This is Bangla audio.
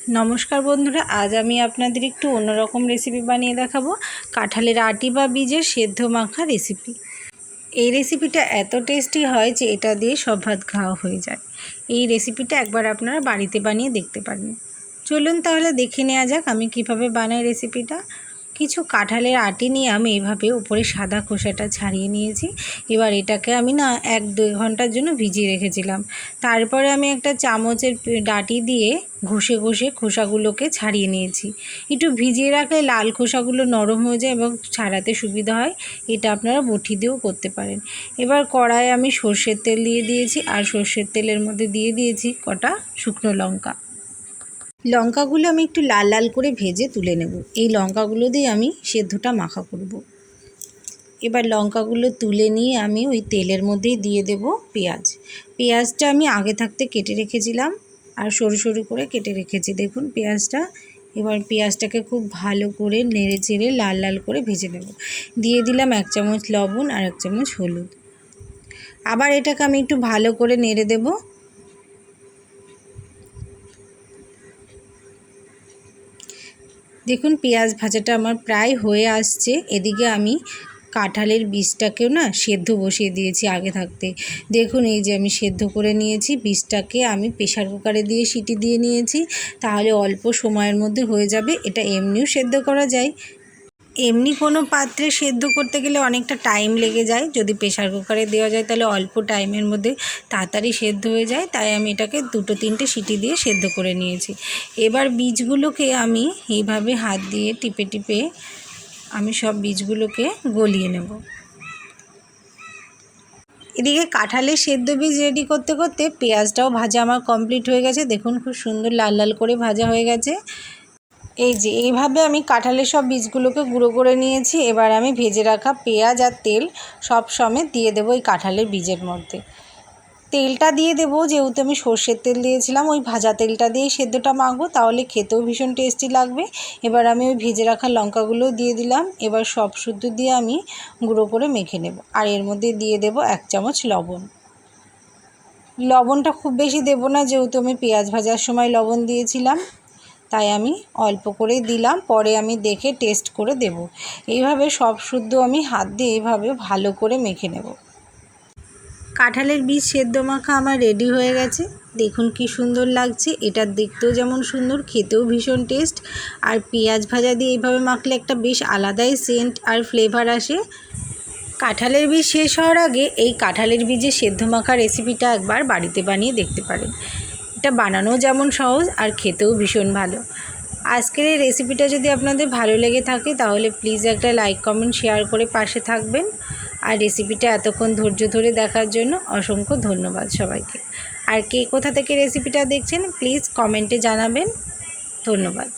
নমস্কার বন্ধুরা, আজ আমি আপনাদের একটু অন্যরকম রেসিপি বানিয়ে দেখাবো। কাঁঠালের আটি বা বীজের সেদ্ধ মাখা রেসিপি। এই রেসিপিটা এত টেস্টি হয় যে এটা দিয়ে সব ভাত খাওয়া হয়ে যায়। এই রেসিপিটা একবার আপনারা বাড়িতে বানিয়ে দেখতে পারেন। চলুন তাহলে দেখে নেওয়া যাক আমি কিভাবে বানাই রেসিপিটা। কিছু কাঁঠালের আটি নিয়ে আমি এইভাবে উপরে সাদা খোসাটা ছাড়িয়ে নিয়েছি। এবার এটাকে আমি 1-2 ঘন্টার জন্য ভিজিয়ে রেখেছিলাম। তারপরে আমি একটা চামচের ডাঁটি দিয়ে ঘষে ঘষে খোসাগুলোকে ছাড়িয়ে নিয়েছি। একটু ভিজিয়ে রাখলে লাল খোসাগুলো নরম হয়ে যায় এবং ছাড়াতে সুবিধা হয়। এটা আপনারা বটি দিয়েও করতে পারেন। এবার কড়াইয়ে আমি সর্ষের তেল দিয়ে দিয়েছি, আর সর্ষের তেলের মধ্যে দিয়ে দিয়েছি কটা শুকনো লঙ্কা। লঙ্কাগুলো আমি একটু লাল লাল করে ভেজে তুলে নেব। এই লঙ্কাগুলো দিয়ে আমি সেদ্ধটা মাখা করব। এবার লঙ্কাগুলো তুলে নিয়ে আমি ওই তেলের মধ্যেই দিয়ে দেব পেঁয়াজটা আমি আগে থাকতে কেটে রেখেছিলাম, আর সরু সরু করে কেটে রেখেছি। দেখুন পেঁয়াজটা। এবার পেঁয়াজটাকে খুব ভালো করে নেড়ে চেড়ে লাল লাল করে ভেজে নেব। দিয়ে দিলাম 1 চামচ লবণ আর 1 চামচ হলুদ। আবার এটাকে আমি একটু ভালো করে নেড়ে দেব। দেখুন পেঁয়াজ ভাজাটা আমার প্রায় হয়ে আসছে। এদিকে আমি কাঁঠালের বীজটাকেও সেদ্ধ বসিয়ে দিয়েছি আগে থাকতে। দেখুন এই যে আমি সেদ্ধ করে নিয়েছি। বীজটাকে আমি প্রেসার কুকারে দিয়ে সিটি দিয়ে নিয়েছি, তাহলে অল্প সময়ের মধ্যে হয়ে যাবে। এটা এমনিও সেদ্ধ করা যায়। এমনি কোনো পাত্রে সেদ্ধ করতে গেলে অনেকটা টাইম লেগে যায়। যদি প্রেসার কুকারে দেওয়া যায় তাহলে অল্প টাইমের মধ্যে তাড়াতাড়ি সেদ্ধ হয়ে যায়। তাই আমি এটাকে 2-3টে সিটি দিয়ে সেদ্ধ করে নিয়েছি। এবার বীজগুলোকে আমি এইভাবে হাত দিয়ে টিপে টিপে আমি সব বীজগুলোকে গলিয়ে নেব। এদিকে কাঁঠালের সেদ্ধ বীজ রেডি করতে করতে পেঁয়াজটাও ভাজা আমার কমপ্লিট হয়ে গেছে। দেখুন খুব সুন্দর লাল লাল করে ভাজা হয়ে গেছে। এই যে এইভাবে আমি কাঁঠালের সব বীজগুলোকে গুঁড়ো করে নিয়েছি। এবার আমি ভেজে রাখা পেঁয়াজ আর তেল সব সমেত দিয়ে দেবো এই কাঁঠালের বীজের মধ্যে। তেলটা দিয়ে দেবো, যেহেতু আমি সর্ষের তেল দিয়েছিলাম, ওই ভাজা তেলটা দিয়েই সেদ্ধটা মাখবো, তাহলে খেতেও ভীষণ টেস্টি লাগবে। এবার আমি ওই ভেজে রাখা লঙ্কাগুলোও দিয়ে দিলাম। এবার সব শুদ্ধ দিয়ে আমি গুঁড়ো করে মেখে নেব। আর এর মধ্যে দিয়ে দেবো 1 চামচ লবণ। লবণটা খুব বেশি দেবো না, যেহেতু আমি পেঁয়াজ ভাজার সময় লবণ দিয়েছিলাম, তাই আমি অল্প করেই দিলাম। পরে আমি দেখে টেস্ট করে দেব। এইভাবে সব শুদ্ধ আমি হাত দিয়ে এইভাবে ভালো করে মেখে নেব। কাঁঠালের বীজ সেদ্ধ মাখা আমার রেডি হয়ে গেছে। দেখুন কি সুন্দর লাগছে। এটা দেখতেও যেমন সুন্দর, খেতেও ভীষণ টেস্ট। আর পেঁয়াজ ভাজা দিয়ে এইভাবে মাখলে একটা বেশ আলাদাই সেন্ট আর ফ্লেভার আসে। কাঁঠালের বীজ শেষ হওয়ার আগে এই কাঁঠালের বীজের সেদ্ধ মাখা রেসিপিটা একবার বাড়িতে বানিয়ে দেখতে পারেন। এটা বানানোও যেমন সহজ আর খেতেও ভীষণ ভালো। আজকের এই রেসিপিটা যদি আপনাদের ভালো লেগে থাকে তাহলে প্লিজ একটা লাইক কমেন্ট শেয়ার করে পাশে থাকবেন। আর রেসিপিটা এতক্ষণ ধৈর্য ধরে দেখার জন্য অসংখ্য ধন্যবাদ সবাইকে। আর কে কোথা থেকে রেসিপিটা দেখছেন প্লিজ কমেন্টে জানাবেন। ধন্যবাদ।